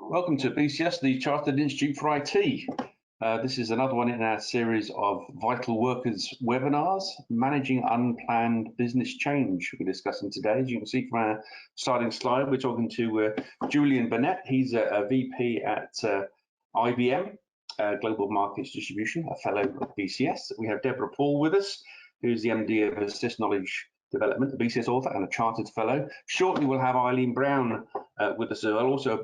Welcome to BCS, the Chartered Institute for IT. This is another one in our series of Vital Workers webinars, Managing Unplanned Business Change we're discussing today. As you can see from our starting slide, we're talking to Julian Burnett. He's a VP at IBM, Global Markets Distribution, a fellow at BCS. We have Debra Paul with us, who's the MD of Assist Knowledge Development, a BCS author and a Chartered Fellow. Shortly, we'll have Eileen Brown with us as well, also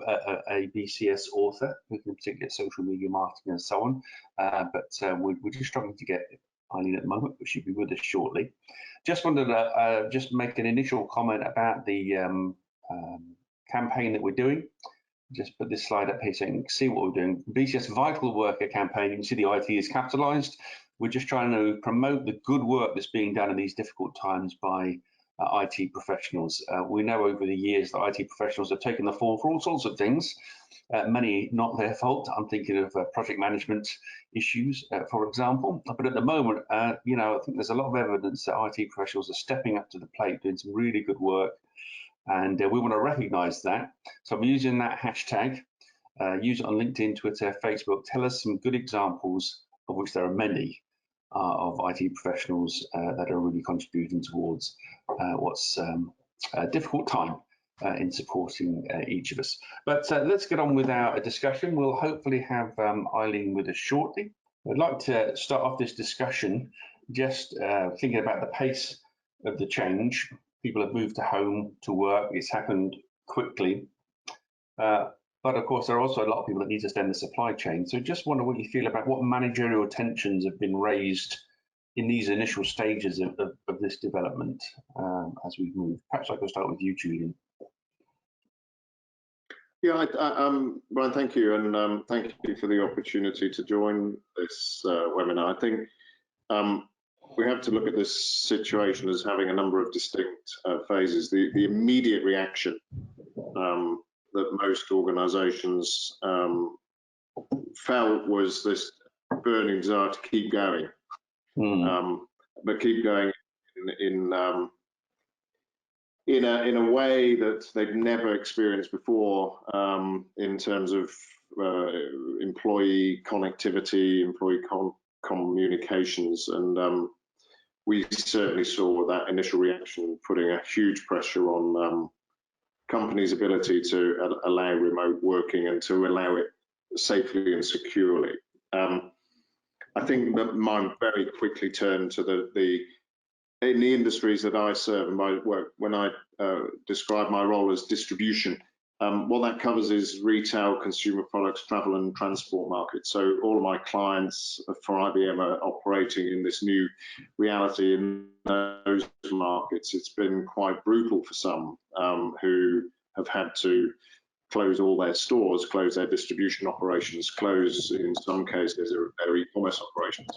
a BCS author, looking particularly at social media marketing and so on. We're just struggling to get Eileen at the moment, but she'll be with us shortly. Just wanted to just make an initial comment about the campaign that we're doing. Just put this slide up here so you can see what we're doing. BCS Vital Worker campaign, you can see the IT is capitalized. We're just trying to promote the good work that's being done in these difficult times by IT professionals. We know over the years that IT professionals have taken the fall for all sorts of things, many not their fault. I'm thinking of project management issues, for example. But at the moment, I think there's a lot of evidence that IT professionals are stepping up to the plate, doing some really good work, and we want to recognise that. So I'm using that hashtag. Use it on LinkedIn, Twitter, Facebook. Tell us some good examples, of which there are many, of IT professionals that are really contributing towards what's a difficult time in supporting each of us. But let's get on with our discussion. We'll hopefully have Eileen with us shortly. I'd like to start off this discussion just thinking about the pace of the change. People have moved to home to work. It's happened quickly. But of course, there are also a lot of people that need to stay in the supply chain. So just wonder what you feel about what managerial tensions have been raised in these initial stages of this development as we move. Perhaps I could start with you, Julian. Yeah, Brian, thank you, and thank you for the opportunity to join this webinar. I think we have to look at this situation as having a number of distinct phases. The immediate reaction that most organisations felt was this burning desire to keep going, but keep going in a way that they'd never experienced before in terms of employee connectivity, employee communications, and we certainly saw that initial reaction putting a huge pressure on companies' ability to allow remote working and to allow it safely and securely. I think that mine very quickly turned to in the industries that I serve and my work. When I describe my role as distribution, what that covers is retail, consumer products, travel and transport markets. So all of my clients for IBM are operating in this new reality in those markets. It's been quite brutal for some who have had to close all their stores, close their distribution operations, close in some cases their e-commerce operations.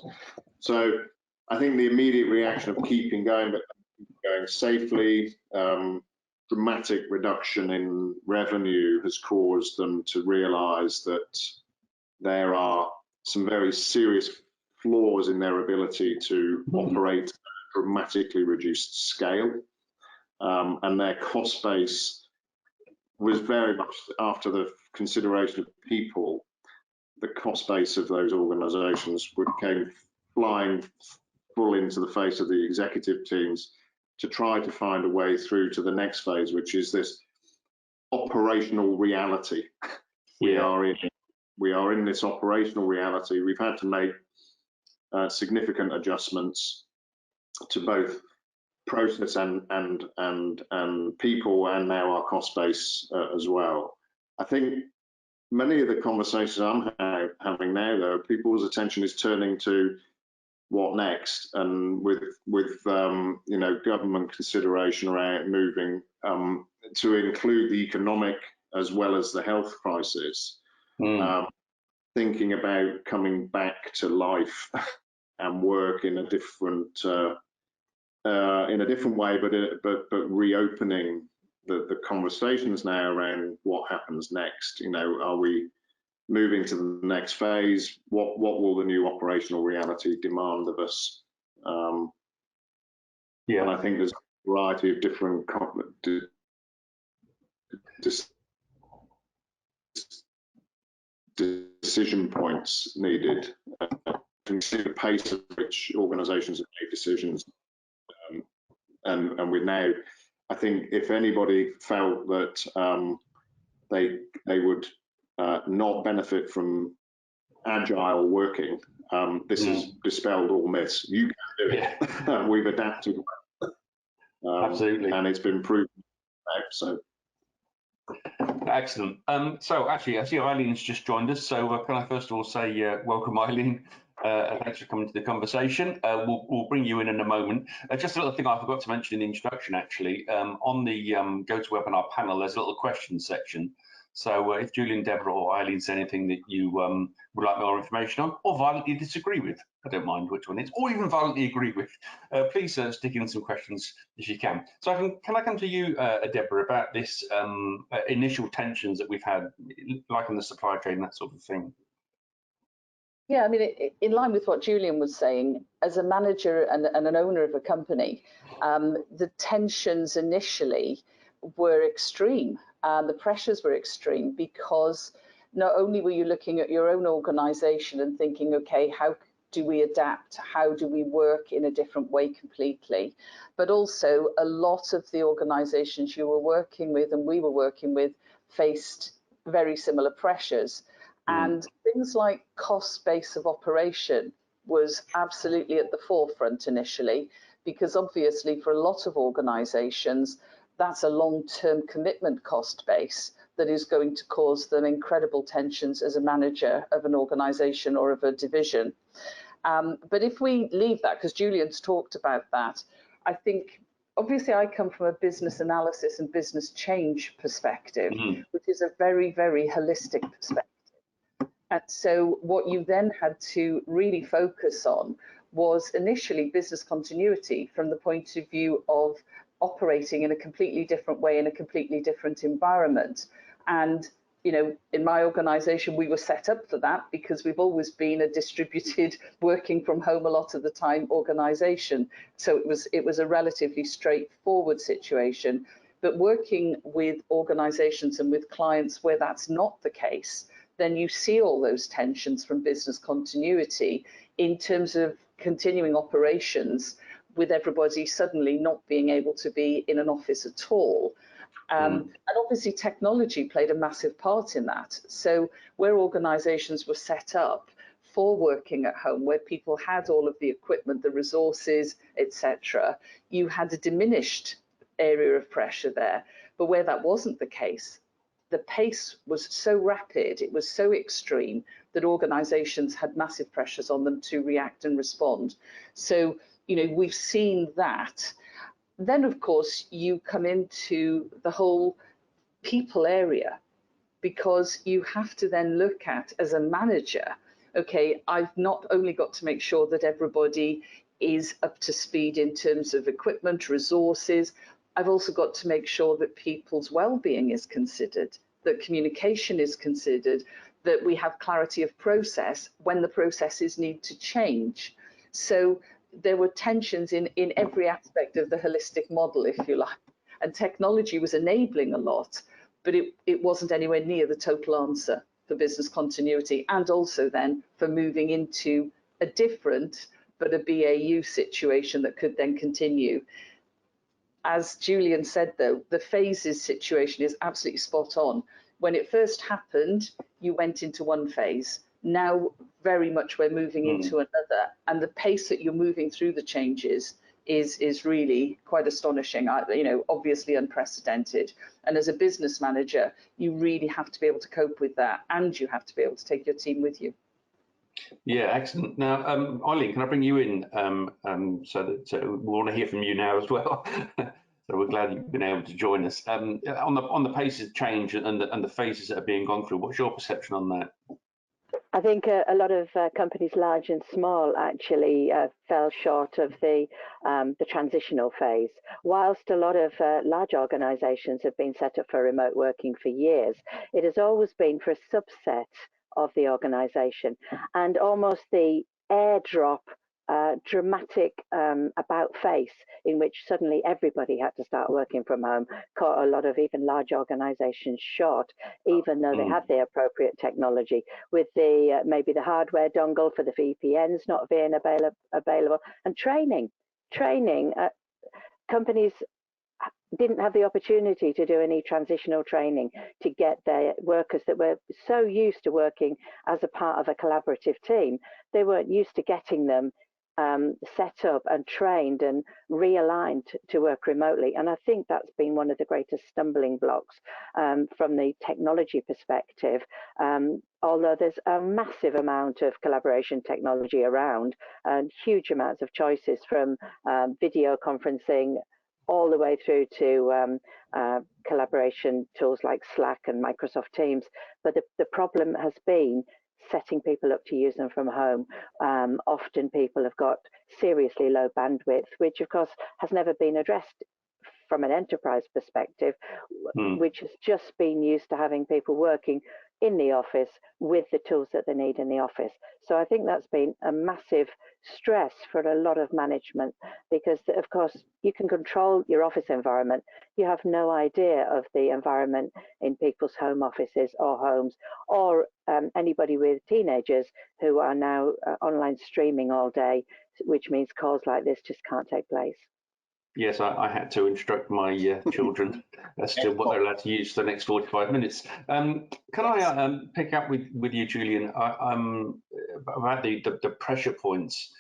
So I think the immediate reaction of keeping going, but going safely, dramatic reduction in revenue has caused them to realize that there are some very serious flaws in their ability to operate at a dramatically reduced scale. And their cost base was very much, after the consideration of people, the cost base of those organizations came flying full into the face of the executive teams to try to find a way through to the next phase, which is this operational reality. Yeah. We are in this operational reality. We've had to make significant adjustments to both process and people, and now our cost base as well. I think many of the conversations I'm having now, though, people's attention is turning to what next, and with government consideration around moving to include the economic as well as the health crisis, thinking about coming back to life and work in a different way, but reopening the conversations now around what happens next. Are we moving to the next phase? What will the new operational reality demand of us? Yeah, and I think there's a variety of different decision points needed, and see the pace at which organisations have made decisions. And we're now, I think, if anybody felt that they would not benefit from agile working, this has dispelled all myths. You can do it. Yeah. We've adapted. Absolutely. And it's been proven out. So. Excellent. So actually, I see Eileen's just joined us. So can I first of all say welcome, Eileen. Thanks for coming to the conversation. We'll bring you in a moment. Just a little thing I forgot to mention in the introduction, actually. On the GoToWebinar panel, there's a little question section. So if Julian, Debra or Eileen say anything that you would like more information on, or violently disagree with, I don't mind which one it is, or even violently agree with, please stick in some questions if you can. So can I come to you, Debra, about this initial tensions that we've had, like in the supply chain, that sort of thing? Yeah, I mean, in line with what Julian was saying, as a manager and an owner of a company, the tensions initially were extreme. The pressures were extreme because not only were you looking at your own organisation and thinking, okay, how do we adapt? How do we work in a different way completely? But also a lot of the organisations you were working with and we were working with faced very similar pressures. And things like cost base of operation was absolutely at the forefront initially, because obviously for a lot of organisations, that's a long-term commitment cost base that is going to cause them incredible tensions as a manager of an organisation or of a division. But if we leave that, because Julian's talked about that, I think obviously I come from a business analysis and business change perspective, which is a very, very holistic perspective. And so what you then had to really focus on was initially business continuity from the point of view of operating in a completely different way, in a completely different environment. And, you know, in my organization, we were set up for that because we've always been a distributed working from home a lot of the time organization. So it was a relatively straightforward situation. But working with organizations and with clients where that's not the case, then you see all those tensions from business continuity in terms of continuing operations with everybody suddenly not being able to be in an office at all. And obviously technology played a massive part in that. So where organizations were set up for working at home, where people had all of the equipment, the resources, etc., you had a diminished area of pressure there. But where that wasn't the case, the pace was so rapid, it was so extreme that organizations had massive pressures on them to react and respond. So, you know, we've seen that. Then, of course, you come into the whole people area, because you have to then look at, as a manager, okay, I've not only got to make sure that everybody is up to speed in terms of equipment, resources, I've also got to make sure that people's well-being is considered, that communication is considered, that we have clarity of process when the processes need to change. So there were tensions in every aspect of the holistic model, if you like. And technology was enabling a lot, but it wasn't anywhere near the total answer for business continuity, and also then for moving into a different but a BAU situation that could then continue. As Julian said, though, the phases situation is absolutely spot on. When it first happened, you went into one phase. Now, very much we're moving into another, and the pace that you're moving through the changes is really quite astonishing. You know, obviously unprecedented. And as a business manager, you really have to be able to cope with that, and you have to be able to take your team with you. Yeah, excellent. Now, Eileen, can I bring you in so that we want to hear from you now as well? So we're glad you've been able to join us. On the pace of change and the phases that are being gone through, what's your perception on that? I think a lot of companies, large and small, actually fell short of the transitional phase. Whilst a lot of large organisations have been set up for remote working for years, it has always been for a subset of the organisation, and almost the airdrop dramatic about face in which suddenly everybody had to start working from home, caught a lot of even large organizations short, even though they had the appropriate technology, with the maybe the hardware dongle for the VPNs not being available, and training. Companies didn't have the opportunity to do any transitional training to get their workers that were so used to working as a part of a collaborative team. They weren't used to getting them set up and trained and realigned to work remotely. And I think that's been one of the greatest stumbling blocks from the technology perspective. Although there's a massive amount of collaboration technology around and huge amounts of choices, from video conferencing all the way through to collaboration tools like Slack and Microsoft Teams. But the problem has been setting people up to use them from home. Often people have got seriously low bandwidth, which of course has never been addressed from an enterprise perspective, which has just been used to having people working in the office with the tools that they need in the office. So I think that's been a massive stress for a lot of management, because of course you can control your office environment. You have no idea of the environment in people's home offices or homes, or anybody with teenagers who are now online streaming all day, which means calls like this just can't take place. Yes, I had to instruct my children as to what they're allowed to use for the next 45 minutes. Can I pick up with you, Julian, about the pressure points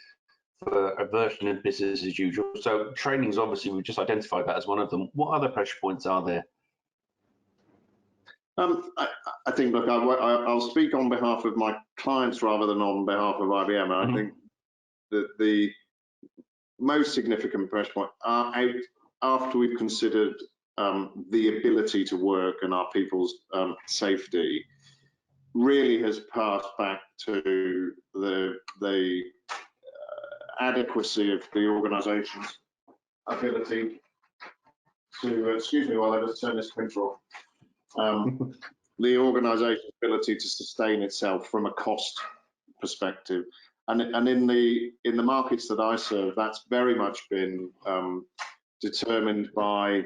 for a version of business as usual? So trainings, obviously, we've just identified that as one of them. What other pressure points are there? I think, look, I'll speak on behalf of my clients rather than on behalf of IBM. I think that the most significant pressure point are out after we've considered the ability to work and our people's safety, really has passed back to the adequacy of the organisation's ability to, excuse me while I just turn this printer off, the organisation's ability to sustain itself from a cost perspective. And in the markets that I serve, that's very much been determined by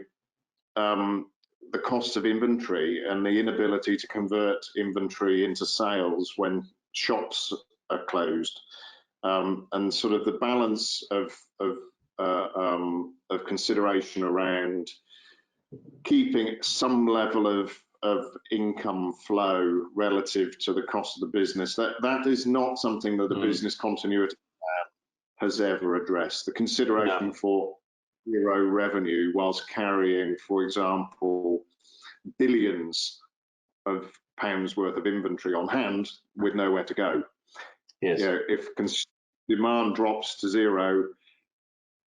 the cost of inventory and the inability to convert inventory into sales when shops are closed, and sort of the balance of consideration around keeping some level of income flow relative to the cost of the business. That is not something that the business continuity plan has ever addressed. The consideration for zero revenue whilst carrying, for example, billions of pounds worth of inventory on hand with nowhere to go. Yes. You know, if demand drops to zero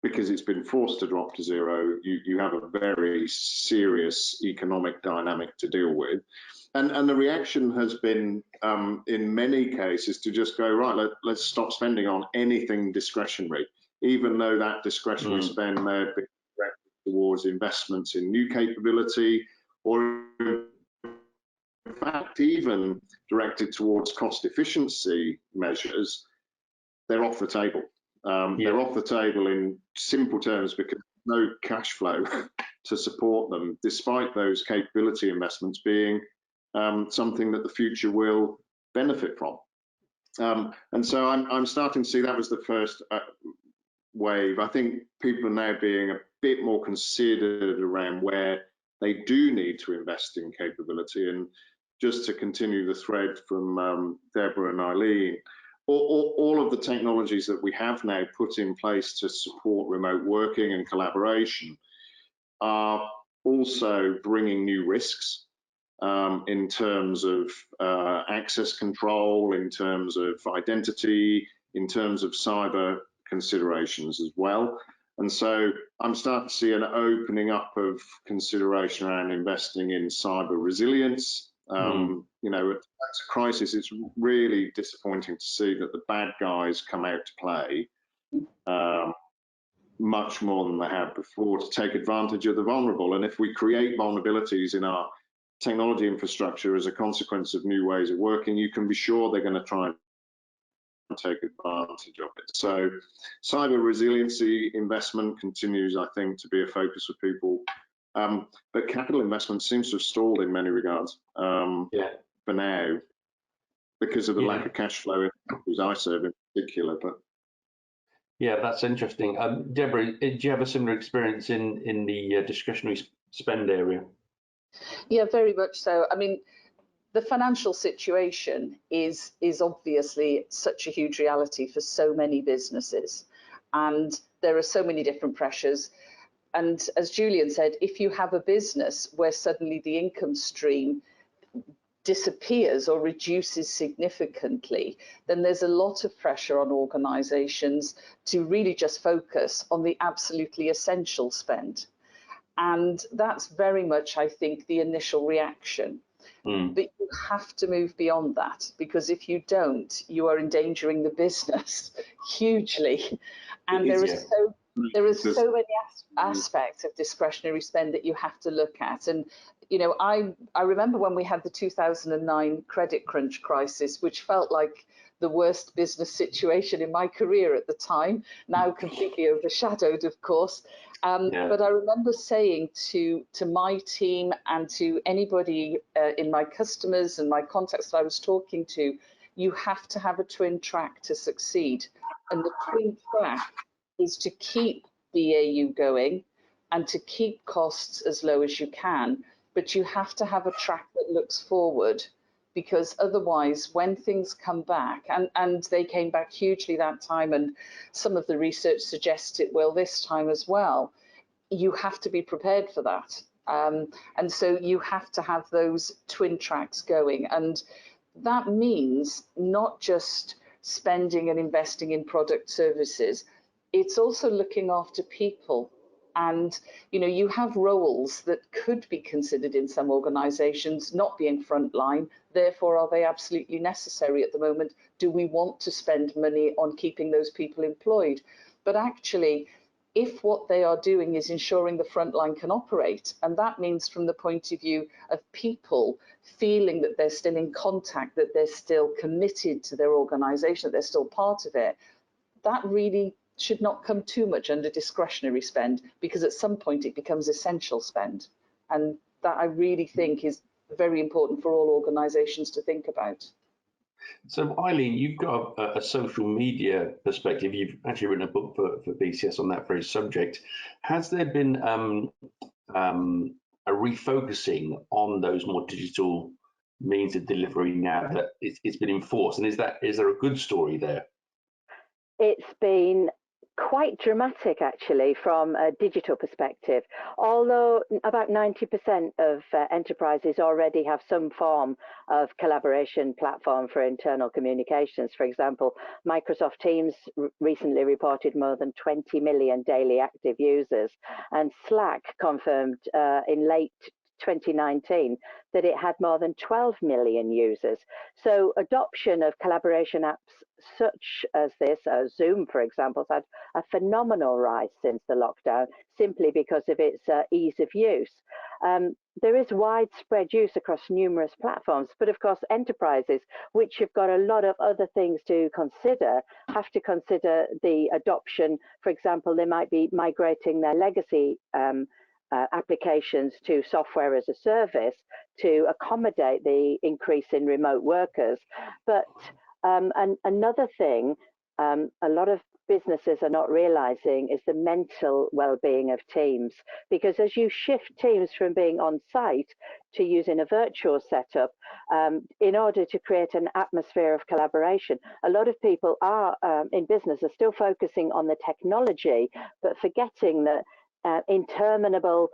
because it's been forced to drop to zero, you have a very serious economic dynamic to deal with. And the reaction has been, in many cases, to just go, right, let's stop spending on anything discretionary, even though that discretionary spend may have been directed towards investments in new capability, or in fact, even directed towards cost efficiency measures. They're off the table. They're off the table in simple terms because no cash flow to support them, despite those capability investments being something that the future will benefit from. And so I'm starting to see that was the first wave. I think people are now being a bit more considered around where they do need to invest in capability. And just to continue the thread from Debra and Eileen, all of the technologies that we have now put in place to support remote working and collaboration are also bringing new risks in terms of access control, in terms of identity, in terms of cyber considerations as well. And so I'm starting to see an opening up of consideration around investing in cyber resilience. You know, at a crisis, it's really disappointing to see that the bad guys come out to play much more than they have before to take advantage of the vulnerable. And if we create vulnerabilities in our technology infrastructure as a consequence of new ways of working, you can be sure they're going to try and take advantage of it. So cyber resiliency investment continues, I think, to be a focus for people. But capital investment seems to have stalled in many regards for now, because of the lack of cash flow in companies I serve in particular. But yeah, that's interesting. Deborah, do you have a similar experience in the discretionary spend area? Yeah, very much so. I mean, the financial situation is obviously such a huge reality for so many businesses, and there are so many different pressures. And as Julian said, if you have a business where suddenly the income stream disappears or reduces significantly, then there's a lot of pressure on organisations to really just focus on the absolutely essential spend. And that's very much, I think, the initial reaction. But you have to move beyond that, because if you don't, you are endangering the business hugely. And there are so many aspects of discretionary spend that you have to look at. And you know, I remember when we had the 2009 credit crunch crisis, which felt like the worst business situation in my career at the time, now completely overshadowed, of course. But I remember saying to my team and to anybody in my customers and my contacts that I was talking to, you have to have a twin track to succeed. And the twin track is to keep BAU going and to keep costs as low as you can. But you have to have a track that looks forward, because otherwise when things come back, and they came back hugely that time, and some of the research suggests it will this time as well, you have to be prepared for that. And so you have to have those twin tracks going. And that means not just spending and investing in product services, it's also looking after people. And you know, you have roles that could be considered in some organizations not being frontline. Therefore, are they absolutely necessary at the moment? Do we want to spend money on keeping those people employed? But actually, if what they are doing is ensuring the frontline can operate, and that means from the point of view of people feeling that they're still in contact, that they're still committed to their organization, that they're still part of it, that really should not come too much under discretionary spend, because at some point it becomes essential spend. And that, I really think, is very important for all organizations to think about. So Eileen, you've got a social media perspective. You've actually written a book for BCS on that very subject. Has there been a refocusing on those more digital means of delivery now that it's been enforced? And is there a good story there? It's been quite dramatic, actually, from a digital perspective. Although about 90% of enterprises already have some form of collaboration platform for internal communications. For example, Microsoft Teams recently reported more than 20 million daily active users, and Slack confirmed in late 2019 that it had more than 12 million users. So adoption of collaboration apps such as this, Zoom, for example, has had a phenomenal rise since the lockdown, simply because of its ease of use. There is widespread use across numerous platforms, but of course enterprises, which have got a lot of other things to consider, have to consider the adoption. For example, they might be migrating their legacy applications to software as a service to accommodate the increase in remote workers. But and another thing a lot of businesses are not realizing is the mental well-being of teams, because as you shift teams from being on site to using a virtual setup in order to create an atmosphere of collaboration, a lot of people are in business are still focusing on the technology, but forgetting that interminable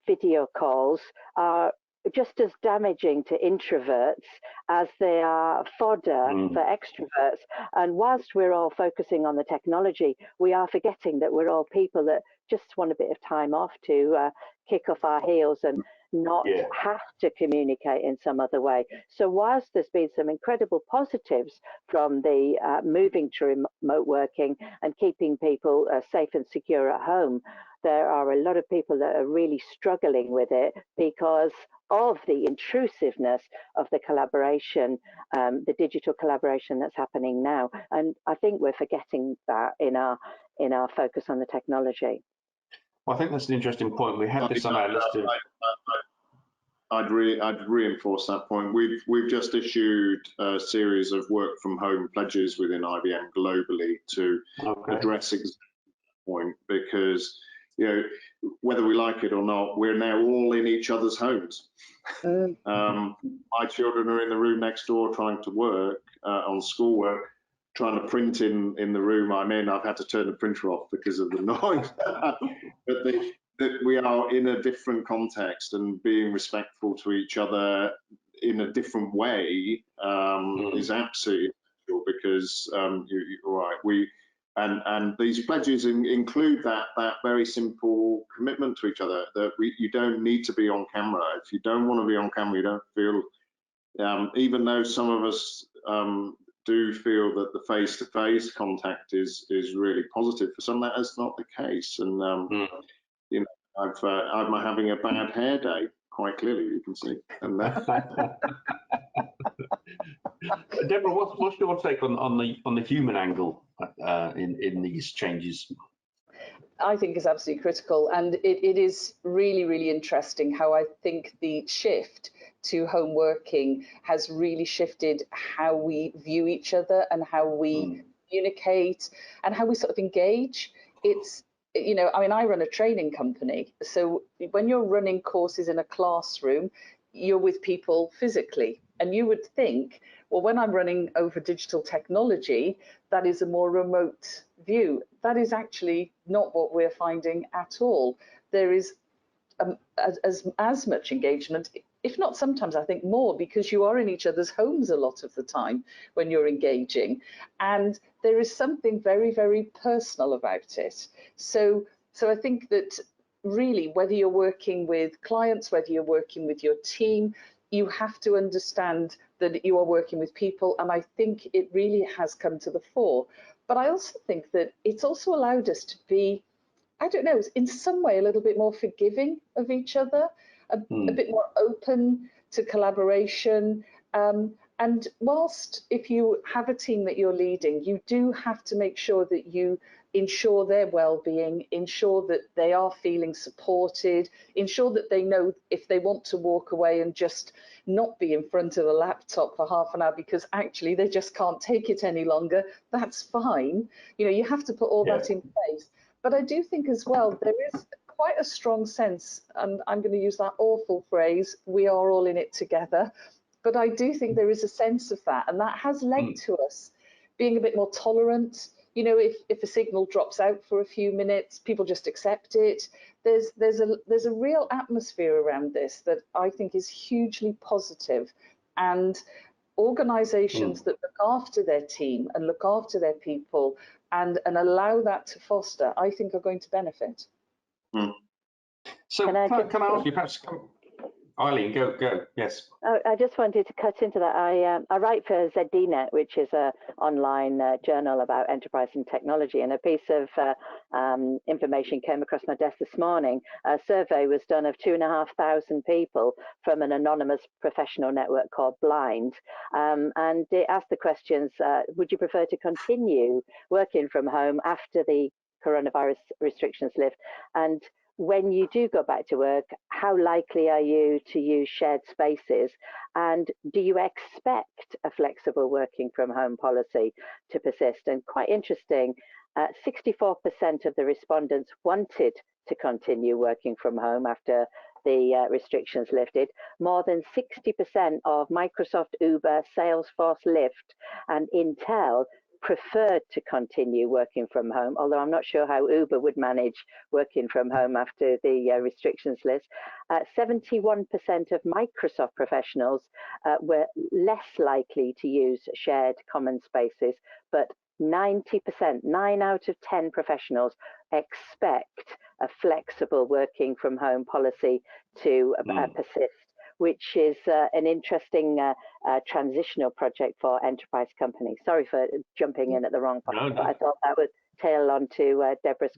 video calls are just as damaging to introverts as they are fodder for extroverts. And whilst we're all focusing on the technology, we are forgetting that we're all people that just want a bit of time off to kick off our heels and not have to communicate in some other way. So whilst there's been some incredible positives from the moving to remote working and keeping people safe and secure at home, there are a lot of people that are really struggling with it because of the intrusiveness of the collaboration, the digital collaboration that's happening now. And I think we're forgetting that in our focus on the technology. Well, I think that's an interesting point. We had this on our list of... I'd reinforce that point. We've just issued a series of work from home pledges within IBM globally to address this point, because whether we like it or not, we're now all in each other's homes. My children are in the room next door trying to work on schoolwork, trying to print in the room I'm in. I've had to turn the printer off because of the noise. But we are in a different context, and being respectful to each other in a different way is absolutely essential, because you're right. And these pledges include that very simple commitment to each other, that you don't need to be on camera. If you don't want to be on camera, you don't feel, even though some of us do feel that the face-to-face contact is really positive, for some that is not the case. And I'm having a bad hair day, quite clearly, you can see. And Deborah, what's your take on the human angle in these changes? I think is absolutely critical, and it is really, really interesting how I think the shift to home working has really shifted how we view each other and how we communicate and how we sort of engage. It's, I mean, I run a training company, so when you're running courses in a classroom, you're with people physically, and you would think, well, when I'm running over digital technology, that is a more remote view. That is actually not what we're finding at all. There is as much engagement, if not sometimes I think more, because you are in each other's homes a lot of the time when you're engaging, and there is something very, very personal about it. So I think that really, whether you're working with clients, whether you're working with your team, you have to understand that you are working with people, and I think it really has come to the fore. But I also think that it's also allowed us to be, I don't know, in some way a little bit more forgiving of each other, a bit more open to collaboration. And whilst if you have a team that you're leading, you do have to make sure that you ensure their well-being, ensure that they are feeling supported, ensure that they know if they want to walk away and just not be in front of a laptop for half an hour because actually they just can't take it any longer, that's fine. You have to put all that in place. But I do think as well, there is quite a strong sense, and I'm going to use that awful phrase, we are all in it together. But I do think there is a sense of that, and that has led to us being a bit more tolerant. If a signal drops out for a few minutes, people just accept it. There's a real atmosphere around this that I think is hugely positive, and organizations that look after their team and look after their people and allow that to foster, I think are going to benefit. So can I ask you, perhaps, Eileen, go, yes. I just wanted to cut into that. I write for ZDNet, which is an online journal about enterprise and technology, and a piece of information came across my desk this morning. A survey was done of 2,500 people from an anonymous professional network called Blind, and it asked the questions, would you prefer to continue working from home after the coronavirus restrictions lift? And when you do go back to work, how likely are you to use shared spaces? And do you expect a flexible working from home policy to persist? And quite interesting, 64% of the respondents wanted to continue working from home after the restrictions lifted. More than 60% of Microsoft, Uber, Salesforce, Lyft, and Intel preferred to continue working from home, although I'm not sure how Uber would manage working from home after the restrictions list. 71% of Microsoft professionals were less likely to use shared common spaces, but 90%, 9 out of 10 professionals expect a flexible working from home policy to persist, which is an interesting transitional project for enterprise companies. Sorry for jumping in at the wrong point, but I thought that would tail onto Debra's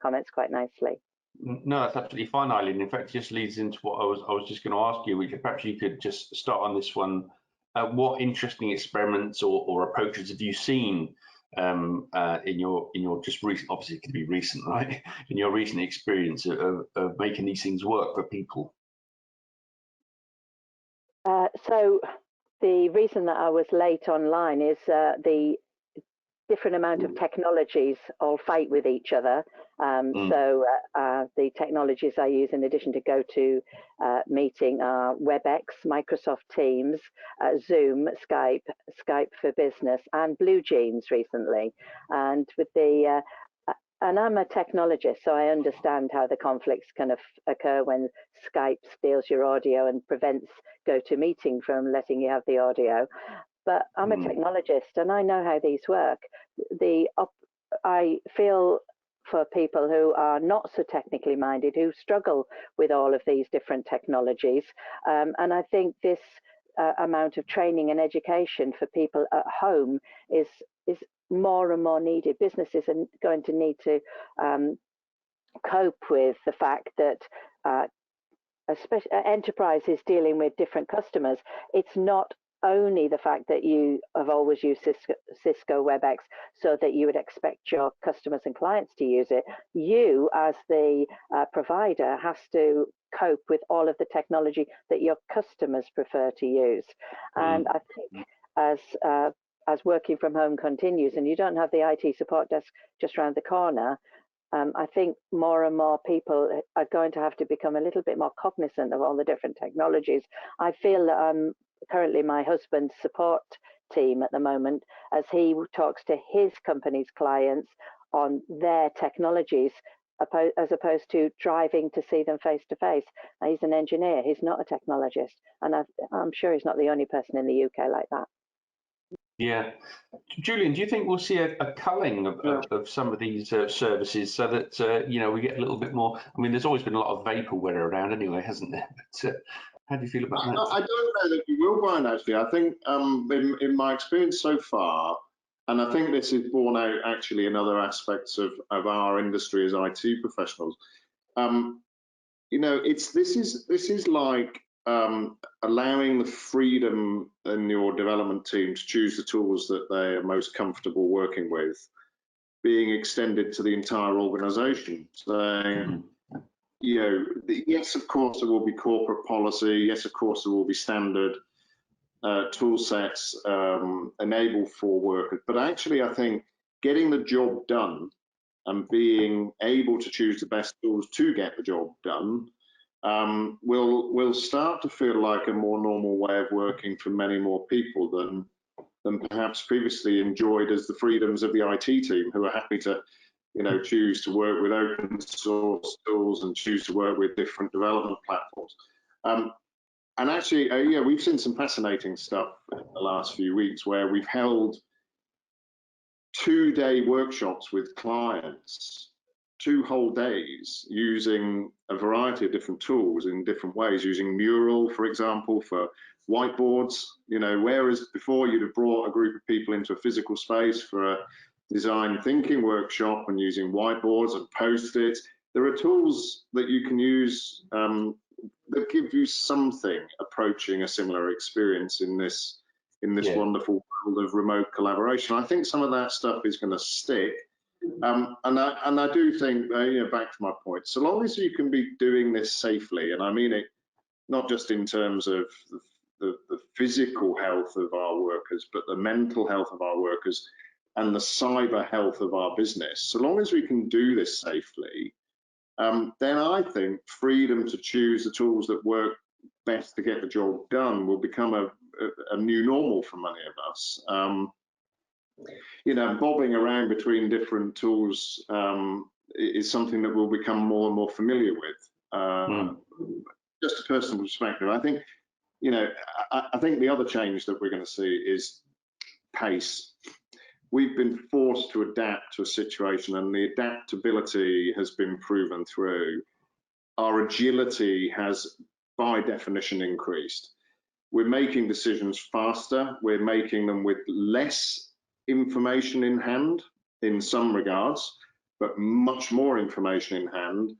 comments quite nicely. No, that's absolutely fine, Eileen. In fact, it just leads into what I was just going to ask you. Perhaps you could just start on this one. What interesting experiments or approaches have you seen in your just recent, obviously it could be recent, right? In your recent experience of making these things work for people? So the reason that I was late online is the different amount of technologies all fight with each other. So the technologies I use in addition to GoToMeeting are WebEx, Microsoft Teams, Zoom, Skype for Business, and BlueJeans recently. And with the and I'm a technologist, so I understand how the conflicts can occur when Skype steals your audio and prevents GoToMeeting from letting you have the audio. But I'm a technologist and I know how these work. I feel for people who are not so technically minded, who struggle with all of these different technologies. And I think this amount of training and education for people at home is more and more needed. Businesses are going to need to cope with the fact that especially enterprises dealing with different customers, it's not only the fact that you have always used Cisco WebEx so that you would expect your customers and clients to use it. You, as the provider, has to cope with all of the technology that your customers prefer to use. And I think as working from home continues and you don't have the IT support desk just around the corner, I think more and more people are going to have to become a little bit more cognizant of all the different technologies. I feel that I'm currently my husband's support team at the moment as he talks to his company's clients on their technologies as opposed to driving to see them face to face. He's an engineer, he's not a technologist, and I'm sure he's not the only person in the UK like that. Yeah. Julian, do you think we'll see a culling of some of these services so that, we get a little bit more? I mean, there's always been a lot of vaporware around anyway, hasn't there? But how do you feel about that? I don't know that we will, Brian, actually. I think in my experience so far, and I think this is borne out actually in other aspects of our industry as IT professionals, this is like allowing the freedom in your development team to choose the tools that they are most comfortable working with being extended to the entire organization. So, yes, of course, there will be corporate policy. Yes, of course, there will be standard tool sets enabled for workers. But actually, I think getting the job done and being able to choose the best tools to get the job done will start to feel like a more normal way of working for many more people than perhaps previously enjoyed as the freedoms of the IT team, who are happy to choose to work with open source tools and choose to work with different development platforms. And actually, we've seen some fascinating stuff in the last few weeks where we've held 2-day workshops with clients, 2 whole days, using a variety of different tools in different ways, using Mural, for example, for whiteboards, whereas before you'd have brought a group of people into a physical space for a design thinking workshop and using whiteboards and post-its. There are tools that you can use that give you something approaching a similar experience in this wonderful world of remote collaboration. I think some of that stuff is going to stick. And I do think, back to my point, so long as you can be doing this safely, and I mean it not just in terms of the physical health of our workers, but the mental health of our workers and the cyber health of our business, so long as we can do this safely, then I think freedom to choose the tools that work best to get the job done will become a new normal for many of us. Bobbing around between different tools is something that we'll become more and more familiar with. Just a personal perspective, I think, I think the other change that we're going to see is pace. we've been forced to adapt to a situation, and the adaptability has been proven through. Our agility has, by definition, increased. We're making decisions faster. We're making them with less information in hand in some regards, but much more information in hand,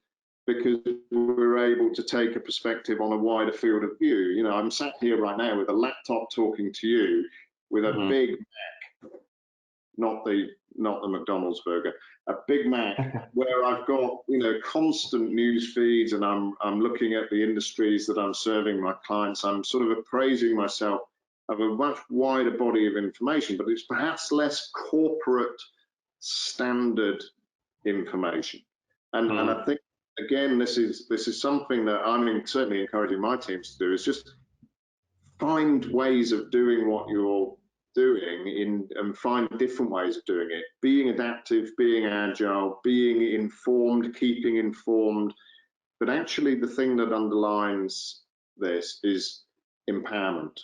because we're able to take a perspective on a wider field of view. You know, I'm sat here right now with a laptop talking to you with a Big Mac, not the McDonald's burger, a Big Mac, where I've got, you know, constant news feeds, and I'm looking at the industries that I'm serving my clients. I'm sort of appraising myself of a much wider body of information, but it's perhaps less corporate standard information. And I think, again, this is something that I'm certainly encouraging my teams to do, is just find ways of doing what you're doing and find different ways of doing it, being adaptive, being agile, being informed, keeping informed. But actually the thing that underlines this is empowerment.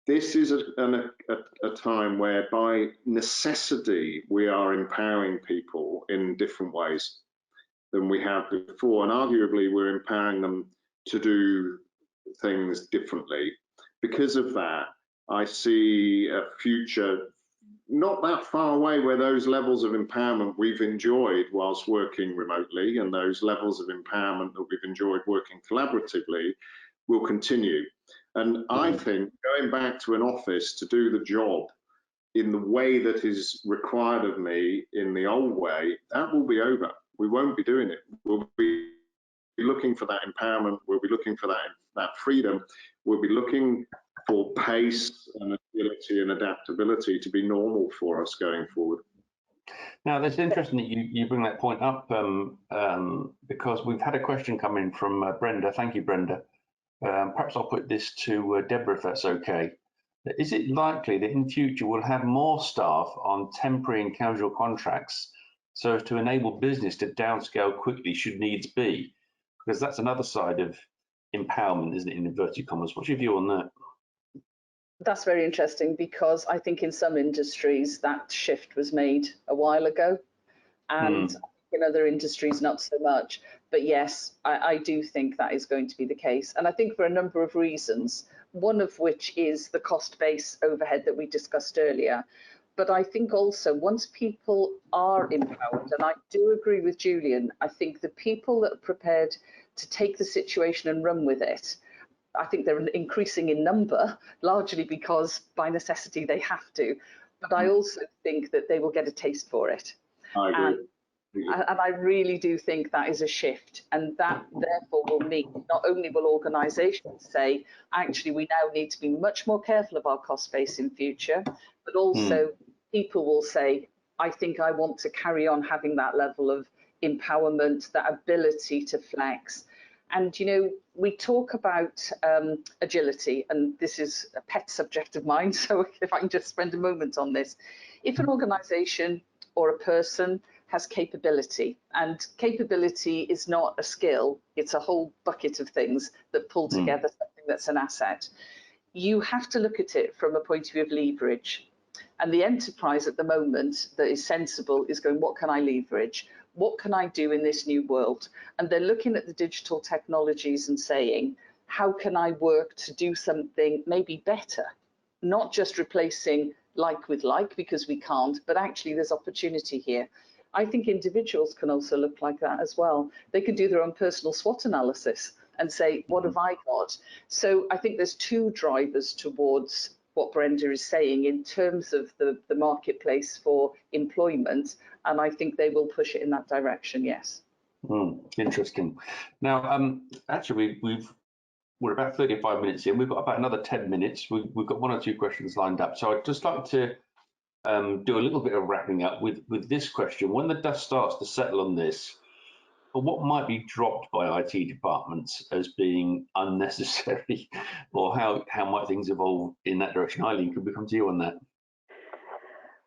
This is a time where by necessity we are empowering people in different ways than we have before, and arguably we're empowering them to do things differently. Because of that, I see a future not that far away where those levels of empowerment we've enjoyed whilst working remotely, and those levels of empowerment that we've enjoyed working collaboratively, will continue. And I think going back to an office to do the job in the way that is required of me in the old way, that will be over. We won't be doing it. We'll be looking for that empowerment. We'll be looking for that freedom. We'll be looking for pace and agility and adaptability to be normal for us going forward. Now, that's interesting that you bring that point up, because we've had a question come in from Brenda. Thank you, Brenda. Perhaps I'll put this to Deborah, if that's okay. Is it likely that in future we'll have more staff on temporary and casual contracts so as to enable business to downscale quickly should needs be? Because that's another side of empowerment, isn't it, in inverted commas? What's your view on that? That's very interesting, because I think in some industries that shift was made a while ago, and in other industries not so much. But yes, I do think that is going to be the case, and I think for a number of reasons, one of which is the cost base overhead that we discussed earlier. But I think also once people are empowered, and I do agree with Julian, I think the people that are prepared to take the situation and run with it, I think they're increasing in number, largely because by necessity they have to. But I also think that they will get a taste for it. I agree. And I really do think that is a shift, and that therefore will mean not only will organisations say, actually, we now need to be much more careful of our cost base in future, but also people will say, I think I want to carry on having that level of empowerment, that ability to flex. And, you know, we talk about agility, and this is a pet subject of mine, so if I can just spend a moment on this. If an organisation or a person has capability, and capability is not a skill, it's a whole bucket of things that pull together something that's an asset. You have to look at it from a point of view of leverage. And the enterprise at the moment that is sensible is going, what can I leverage? What can I do in this new world? And they're looking at the digital technologies and saying, how can I work to do something maybe better? Not just replacing like with like, because we can't, but actually there's opportunity here. I think individuals can also look like that as well. They can do their own personal SWOT analysis and say, what have I got? So I think there's two drivers towards what Brenda is saying in terms of the marketplace for employment, and I think they will push it in that direction, yes. Interesting. Now, actually, we're about 35 minutes in. We've got about another 10 minutes. We've got one or two questions lined up. So I'd just like to do a little bit of wrapping up with this question. When the dust starts to settle on this, what might be dropped by IT departments as being unnecessary, or how might things evolve in that direction? Eileen, could we come to you on that?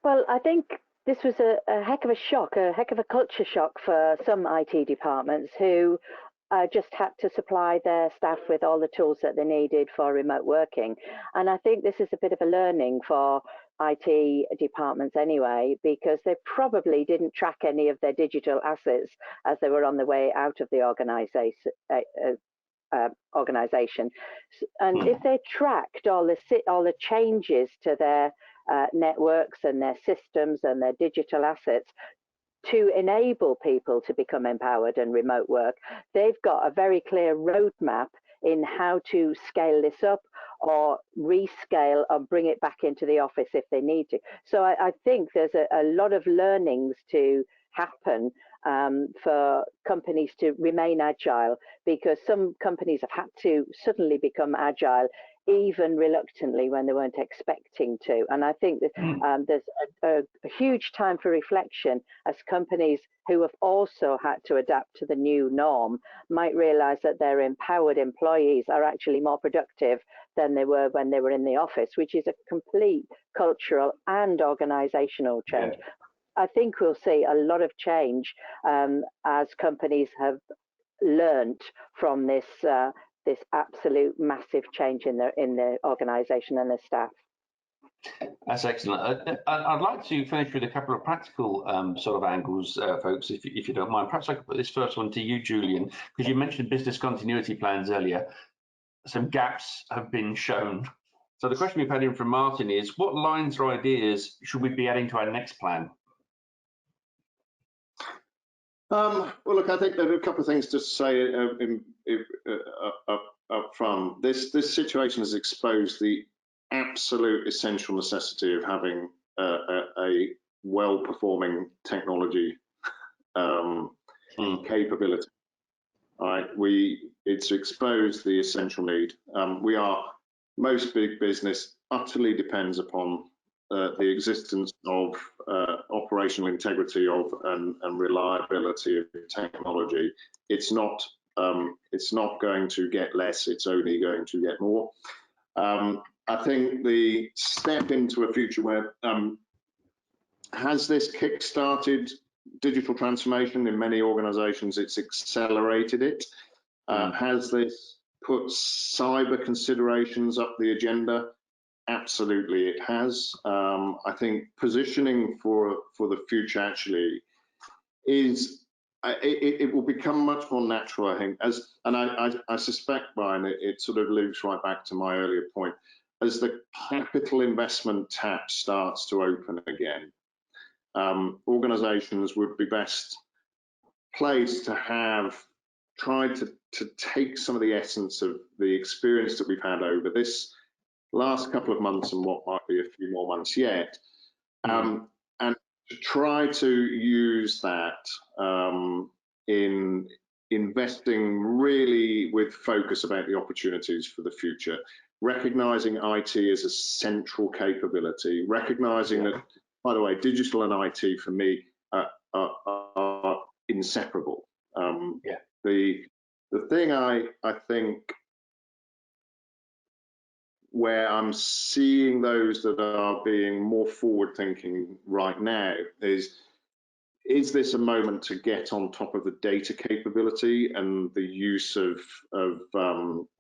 Well, I think this was a heck of a shock, a heck of a culture shock for some IT departments who just had to supply their staff with all the tools that they needed for remote working. And I think this is a bit of a learning for IT departments anyway, because they probably didn't track any of their digital assets as they were on the way out of the organization. And if they tracked all the changes to their networks and their systems and their digital assets to enable people to become empowered and remote work, they've got a very clear roadmap in how to scale this up or rescale or bring it back into the office if they need to. So I think there's a lot of learnings to happen for companies to remain agile, because some companies have had to suddenly become agile even reluctantly when they weren't expecting to. And I think that there's a huge time for reflection as companies who have also had to adapt to the new norm might realize that their empowered employees are actually more productive than they were when they were in the office, which is a complete cultural and organizational change. Yeah. I think we'll see a lot of change as companies have learnt from this this absolute massive change in their organisation and their staff. That's excellent. I'd like to finish with a couple of practical sort of angles, folks, if you don't mind. Perhaps I could put this first one to you, Julian, because you mentioned business continuity plans earlier. Some gaps have been shown. So the question we've had in from Martin is, what lines or ideas should we be adding to our next plan? Well, look, I think there are a couple of things to say up front. This situation has exposed the absolute essential necessity of having a well-performing technology capability. All right, it's exposed the essential need. Most big business utterly depends upon the existence of operational integrity and reliability of technology. It's not going to get less, it's only going to get more. I think the step into a future where has this kick-started digital transformation in many organizations, it's accelerated it. Has this put cyber considerations up the agenda? Absolutely, it has. I think positioning for the future actually is it will become much more natural. I think I suspect, Brian, it sort of loops right back to my earlier point. As the capital investment tap starts to open again, organizations would be best placed to have tried to take some of the essence of the experience that we've had over this last couple of months and what might be a few more months yet, and to try to use that in investing really with focus about the opportunities for the future, recognizing IT as a central capability, recognizing that, by the way, digital and IT for me are inseparable. The thing I think where I'm seeing those that are being more forward thinking right now is this a moment to get on top of the data capability and the use of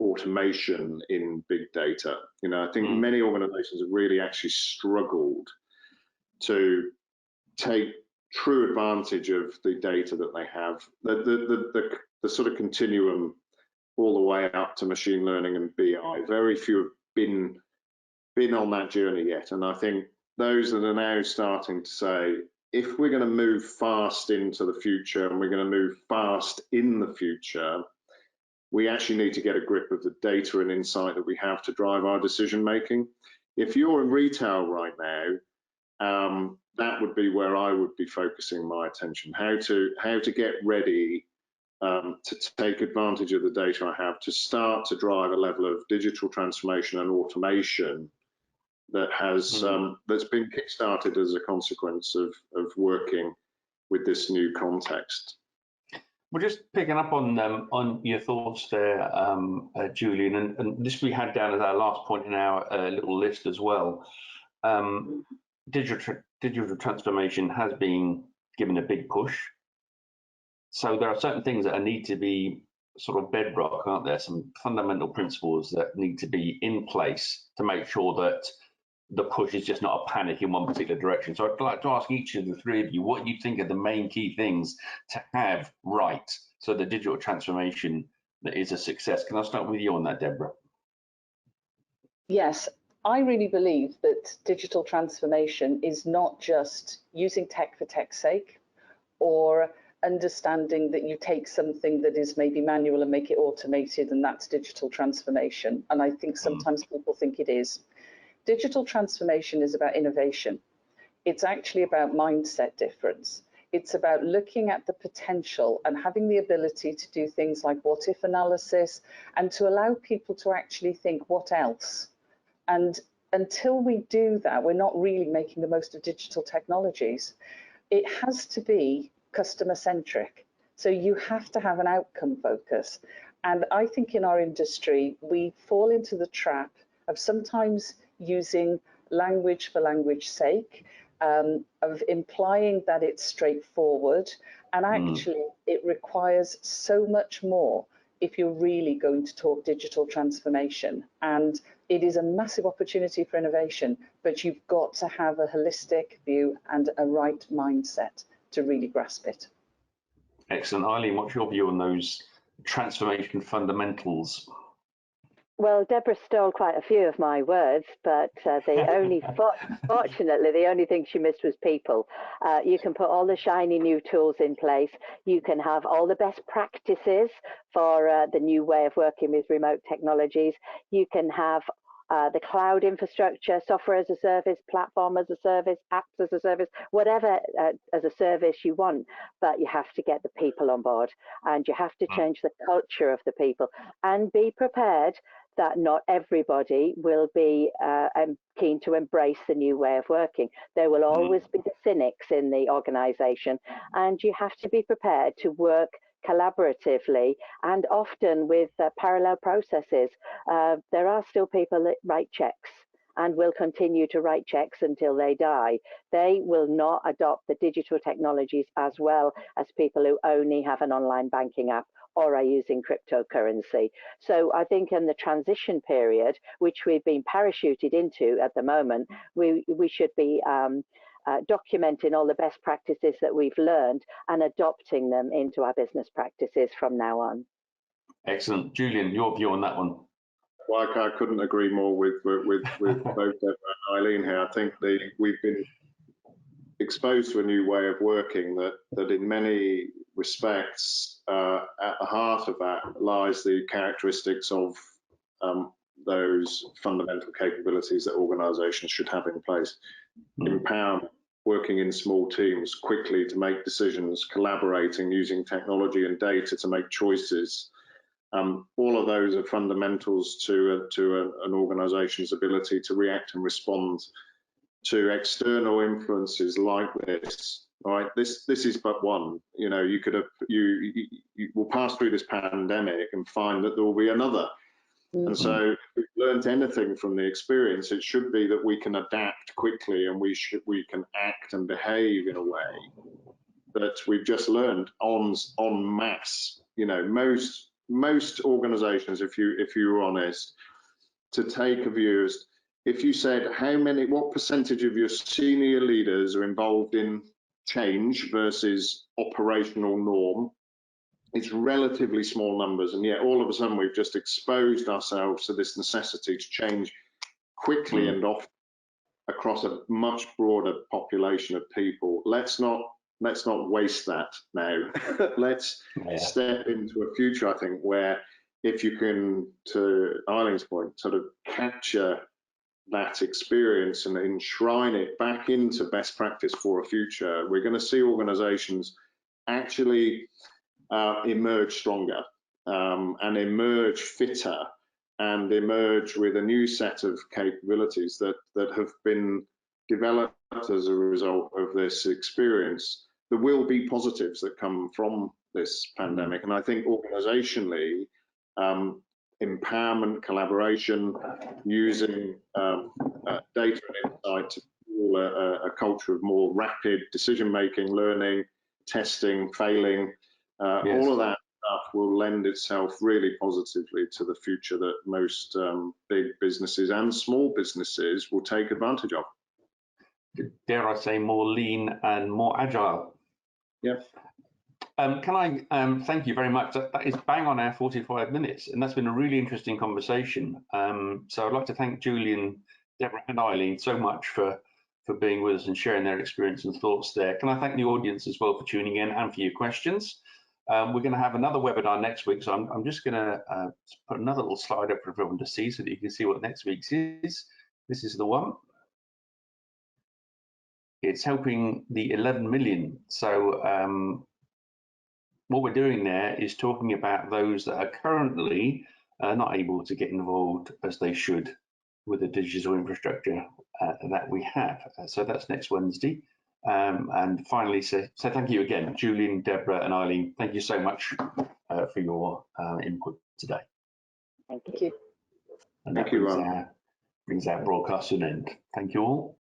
automation in big data? You know, I think many organizations have really actually struggled to take true advantage of the data that they have, the sort of continuum all the way up to machine learning and BI. Very few have been on that journey yet, and I think those that are now starting to say, if we're going to move fast into the future and we're going to move fast in the future, we actually need to get a grip of the data and insight that we have to drive our decision making. If you're in retail right now, that would be where I would be focusing my attention. How to get ready to take advantage of the data I have to start to drive a level of digital transformation and automation that has that's been kickstarted as a consequence of working with this new context. We're just picking up on your thoughts there, Julian, and this we had down as our last point in our little list as well. Digital transformation has been given a big push. So there are certain things that need to be sort of bedrock, aren't there? Some fundamental principles that need to be in place to make sure that the push is just not a panic in one particular direction. So I'd like to ask each of the three of you what you think are the main key things to have right, so the digital transformation that is a success. Can I start with you on that, Deborah? Yes, I really believe that digital transformation is not just using tech for tech's sake, or understanding that you take something that is maybe manual and make it automated, and that's digital transformation. And I think sometimes people think it is. Digital transformation is about innovation. It's actually about mindset difference. It's about looking at the potential and having the ability to do things like what if analysis, and to allow people to actually think what else. And until we do that, we're not really making the most of digital technologies. It has to be customer centric. So you have to have an outcome focus. And I think in our industry, we fall into the trap of sometimes using language for language's sake, of implying that it's straightforward. And actually, it requires so much more if you're really going to talk digital transformation. And it is a massive opportunity for innovation, but you've got to have a holistic view and a right mindset to really grasp it. Excellent. Eileen, what's your view on those transformation fundamentals? Well, Deborah stole quite a few of my words, but fortunately, the only thing she missed was people. You can put all the shiny new tools in place. You can have all the best practices for the new way of working with remote technologies. You can have the cloud infrastructure, software as a service, platform as a service, apps as a service, whatever as a service you want, but you have to get the people on board, and you have to change the culture of the people, and be prepared that not everybody will be keen to embrace the new way of working. There will always be the cynics in the organization, and you have to be prepared to work collaboratively and often with parallel processes. There are still people that write checks and will continue to write checks until they die. They will not adopt the digital technologies as well as people who only have an online banking app or are using cryptocurrency. So I think in the transition period, which we've been parachuted into at the moment, we should be documenting all the best practices that we've learned and adopting them into our business practices from now on. Excellent. Julian, your view on that one? Well, I couldn't agree more with both Deborah and Eileen here. I think we've been exposed to a new way of working that in many respects, at the heart of that lies the characteristics of those fundamental capabilities that organizations should have in place. Empowerment, working in small teams quickly to make decisions, collaborating, using technology and data to make choices. All of those are fundamentals to an organization's ability to react and respond to external influences like this. All right, this is but one. You know, you will pass through this pandemic and find that there will be another. And so if we've learned anything from the experience, it should be that we can adapt quickly, and we can act and behave in a way that we've just learned en masse. You know, most organizations, if you were honest, to take a view as if you said what percentage of your senior leaders are involved in change versus operational norm, it's relatively small numbers, and yet all of a sudden we've just exposed ourselves to this necessity to change quickly and often across a much broader population of people. Let's not waste that now. Let's step into a future, I think, where if you can, to Eileen's point, sort of capture that experience and enshrine it back into best practice for a future, we're going to see organizations actually emerge stronger and emerge fitter and emerge with a new set of capabilities that have been developed as a result of this experience. There will be positives that come from this pandemic, and I think organizationally, empowerment, collaboration, using data and insight to fuel a culture of more rapid decision-making, learning, testing, failing, all of that stuff will lend itself really positively to the future that most big businesses and small businesses will take advantage of. Dare I say, more lean and more agile. Yep. Can I thank you very much. That is bang on our 45 minutes, and that's been a really interesting conversation. So I'd like to thank Julian, Debra and Eileen so much for being with us and sharing their experience and thoughts there. Can I thank the audience as well for tuning in and for your questions? We're going to have another webinar next week, so I'm just going to put another little slide up for everyone to see so that you can see what next week's is. This is the one. It's helping the 11 million. So what we're doing there is talking about those that are currently not able to get involved as they should with the digital infrastructure that we have. So that's next Wednesday. And finally, so thank you again, Julian, Debra and Eileen. Thank you so much for your input today. Thank you. And that brings our broadcast to an end. Thank you all.